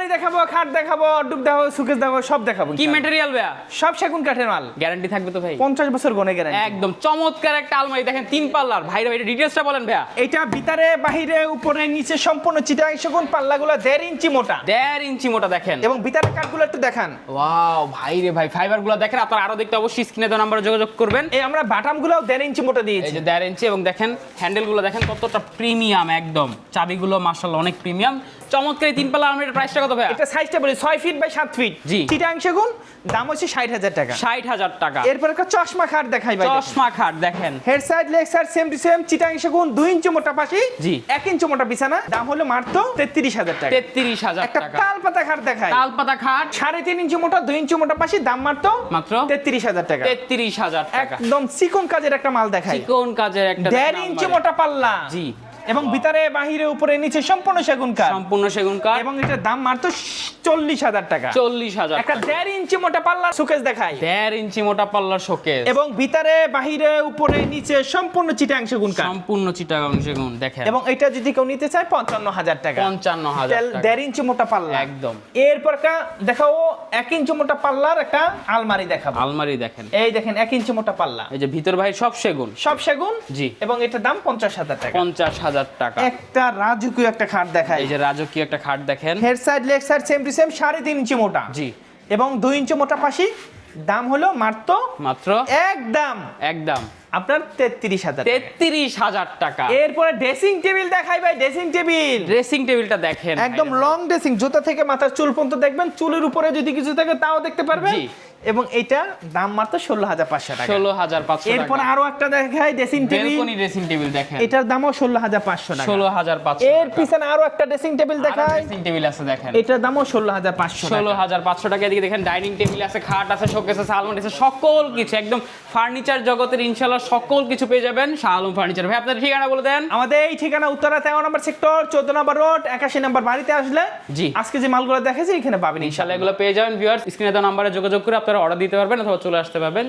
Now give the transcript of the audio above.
আলমারি দেখাবো, খাট দেখাবো, অর্ডুক দেখাবো, সুকেস দেখাবো, সব দেখাবো। কি ম্যাটেরিয়াল ভাইয়া? সব সেগুন কাঠের মাল। গ্যারান্টি থাকবে তো ভাই? 50 বছর গনে গ্যারান্টি। একদম চমৎকার একটা আলমারি দেখেন, 3 পাল্লার। ভাইরা এটা ডিটেইলসটা বলেন ভাইয়া। এটা ভিতরে বাহিরে উপরে নিচে সম্পূর্ণ চিটাং সেগুন, পাল্লাগুলো 1.5 ইঞ্চি মোটা। 1.5 ইঞ্চি মোটা দেখেন। এবং ভিতরে কাঠগুলো একটু দেখান। ওয়াও ভাই রে ভাই, ফাইবারগুলো দেখেন। আপনারা আরো দেখতে অবশ্যই স্ক্রিনে দেওয়া নম্বরে যোগাযোগ করবেন। এই আমরা বাটামগুলোও 1.5 ইঞ্চি মোটা এই দিয়েছি। যে 1.5 ইঞ্চি, এবং দেখেন হ্যান্ডেলগুলো দেখেন কতটা প্রিমিয়াম একদম। চাবিগুলো মাশাআল্লাহ অনেক প্রিমিয়াম। চমৎকার এই 3 পাল্লা আলমারির প্রাইসটা কত ভাইয়া? এটা সাইজটা বলি 6 ফিট বাই 7 ফিট। জি। চিটাং সেগুন, দাম হচ্ছে 60,000 টাকা। 60,000 টাকা। এরপর একটা চশমা খাট দেখাই ভাই। চশমা খাট দেখেন। Head side leg side same to same, Chittagong সেগুন 2 ইঞ্চি মোটা পাশি, জি। 1 ইঞ্চি মোটা বিছানা, দাম হলো মাত্র 33,000 টাকা। 33,000 একটা টাকা। তাল পাতা খাট দেখাই। তালপাতা খাট 3.5 ইঞ্চি মোটা, 2 ইঞ্চি মোটা পাশি, দাম মাত্র মাত্র 33,000 টাকা। 33,000 টাকা। একদম চিকন কাজের একটা মাল দেখাই। চিকন কাজের একটা 1.5 ইঞ্চি মোটা পাল্লা। জি। এবং ভিতরে বাহিরে উপরে নিচে সম্পূর্ণ সেগুন কাঠ। সম্পূর্ণ সেগুন কাঠ। এবং এটার দাম মাত্র 40,000 টাকা। 40,000 একটা 1.5 ইঞ্চি মোটা পাল্লা শোকেস দেখাই। 1.5 ইঞ্চি মোটা পাল্লার শোকেস। এবং ভিতরে বাহিরে উপরে নিচে সম্পূর্ণ চিটাং সেগুন কাঠ। সম্পূর্ণ চিটাগাং সেগুন দেখেন। এবং এটা যদি কেউ নিতে চায় 55,000 টাকা। 55,000 টাকা। 1.5 ইঞ্চি মোটা পাল্লা একদম। এরপর একটা দেখাও 1 ইঞ্চি মোটা পাল্লার একটা আলমারি দেখাবো। আলমারি দেখেন। এই দেখেন 1 ইঞ্চি মোটা পাল্লা, এই যে ভিতর ভাই সব সেগুন। সব সেগুন। জি। এবং এটার দাম 50,000 টাকা। 50,000 টাকা। একটা রাজকীয় একটা খাট দেখাই। এই যে রাজকীয় একটা খাট দেখেন। Head side leg side same to same, 3.5 ইঞ্চি মোটা। জি। এবং 2 ইঞ্চি মোটা পাশি, দাম হলো মাত্র মাত্র একদম আপনার 33,000। 33,000 টাকা। এরপরে ড্রেসিং টেবিল দেখাই ভাই। ড্রেসিং টেবিল ড্রেসিং টেবিলটা দেখেন একদম লং ড্রেসিং, জুতা থেকে মাথার চুল পর্যন্ত দেখবেন, চুলের উপরে যদি কিছু থাকে তাও দেখতে পারবেন। জি। এবং এটা দাম মাত্র 16,500 টাকা। 16,500 টাকা। এরপর আরো একটা দেখাই dressing table. Balcony dressing table দেখেন। এটার দামও 16,500 টাকা। 16,500 এর পিছনে আরো একটা ড্রেসিং টেবিল দেখাই। ড্রেসিং টেবিল আছে দেখেন। এটার দামও 16,500 টাকা। 16,500 টাকা। এদিকে দেখেন ডাইনিং টেবিল আছে, খাট আছে, শোকেস আছে, আলমারি আছে, সকল কিছু একদম ফার্নিচার জগতের ইনশাআল্লাহ সকল কিছু পেয়ে যাবেন শাহ আলম ফার্নিচার। ভাই আপনাদের ঠিকানা বলে দেন। আমাদের এই ঠিকানা উত্তরা 13 নম্বর সেক্টর, 14 নম্বর রোড, 81 নম্বর বাড়িতে আসলে জি। আজকে যে মালগুলো দেখেছি এখানে পাবেন ইনশাআল্লাহ এগুলো পেয়ে যাবেন। ভিউয়ার্স স্ক্রিনে দেওয়া নম্বরে যোগাযোগ করে আপনারা অর্ডার দিতে পারবেন অথবা চলে আসতে পারবেন।